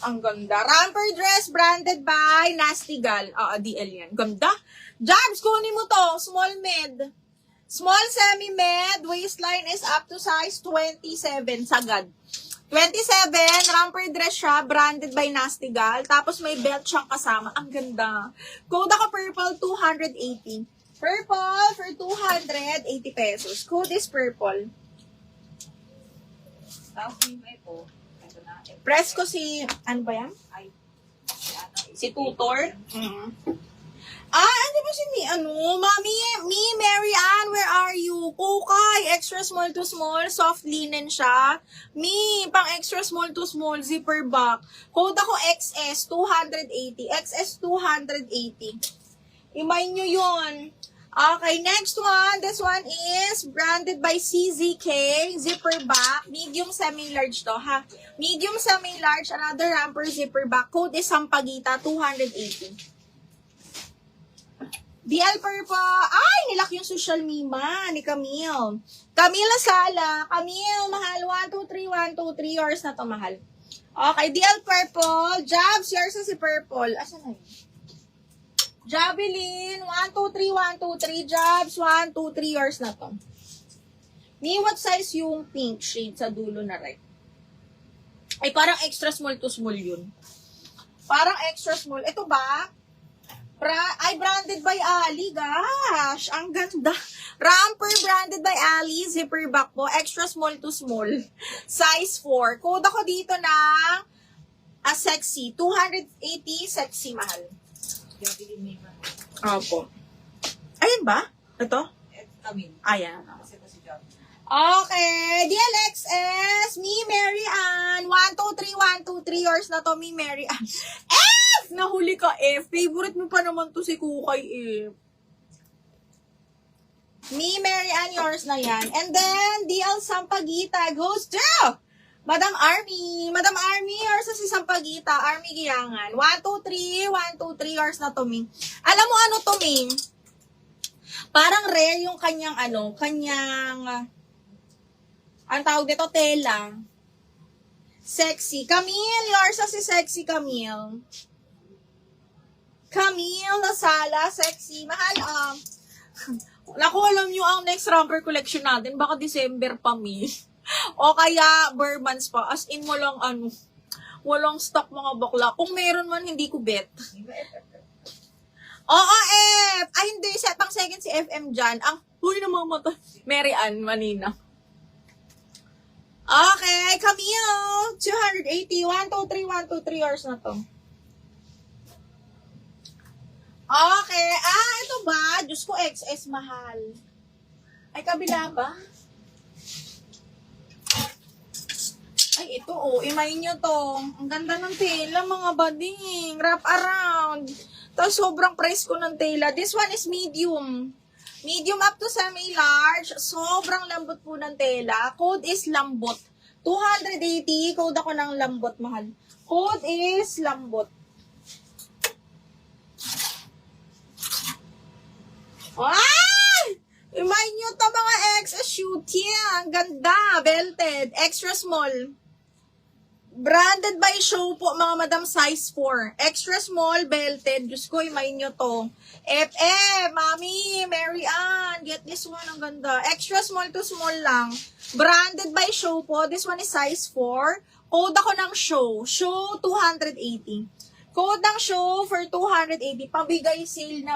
Ang ganda. Romper dress branded by Nasty Gal. DL yan. Ganda. Jabs, kunin mo to. Small mid. Small semi-mid. Waistline is up to size 27. Sagad. 27. Romper dress siya. Branded by Nasty Gal. Tapos may belt siyang kasama. Ang ganda. Code ako purple 280. Purple for 280 pesos. Code is purple. Tapos yung ito na. Press ko si, ano ba yan? Ay, Si Tutor? Ano ba si Mami, Mary Ann, where are you? Kukay, extra small to small, soft linen siya. Pang extra small to small, zipper back. Code ako XS, 280. XS, 280. Imay nyo yun. Okay, next one. This one is branded by CZK. Zipper back. Medium semi-large to, ha? Medium semi-large. Another ramper zipper back. Code is Sampagita, 280. DL Purple. Ay, nilak yung social mima ni Camille. Camille Sala. Camille, mahal. 1, 2, 3, 1, 2, 3 yours na to, mahal. Okay, DL Purple. Jobs, yours na si Purple. Asan na yun? Javelin, 1, 2, 3, 1, 2, 3, jobs, 1, 2, 3 yours na to. What size yung pink shade sa dulo na right? Ay, parang extra small to small yun. Parang extra small. Ito ba? Branded by Ali, gosh. Ang ganda. Ramper branded by Ali, zipper back po. Extra small to small. Size 4. Code ako dito ng sexy. 280, sexy, mahal. Opo. Ayan ba? Ito? Kamin. Ayan. Kasi ito si John. Okay. DLXS. Mary Ann. 1, 2, 3, 1, 2, 3. Yours na to, Mary Ann. F! Nahuli ka, F. Favorite mo pa naman to si Kukay, F. Mary Ann, yours na yan. And then, DL Sampagita goes to Madam Army. Madam Army, yours na si Sampagita. Army Giyangan. 1, 2, 3. 1, 2, 3 yours na to, Ming. Alam mo ano to, Ming? Parang rare yung kanyang ang tawag dito, tela. Sexy. Camille, yours na si Sexy Camille. Camille Nasala, sexy. Mahal, Naku, alam nyo ang next romper collection natin. Baka December pa, Mi. O kaya, Burmans pa. As in, walang stock mga bakla. Kung meron man, hindi ko bet. Oo, F! Ay, hindi. Pang second si FM dyan. Huy na mga mata. Mary Ann, manina. Okay, Camille. 280. 1, 2, 3, 1, 2, 3 hours na to. Okay. Ito ba? Diyos ko, XS mahal. Ay, kabila ba? Ay, ito, imay nyo to. Ang ganda ng tela, mga bading. Wrap around. Tapos, sobrang price ko ng tela. This one is medium. Medium up to semi-large. Sobrang lambot po ng tela. Code is lambot. 280. Code ako ng lambot, mahal. Code is lambot. Ay! Imay nyo to, mga XS shoot. Yeah, ang ganda. Belted. Extra small. Branded by Show po, mga madam, size 4. Extra small, belted. Diyos ko, imay nyo to. Mami, Mary Ann, get this one, ang ganda. Extra small to small lang. Branded by Show po. This one is size 4. Code ako ng Show. Show 280. Code ng Show for 280. Pabigay sale na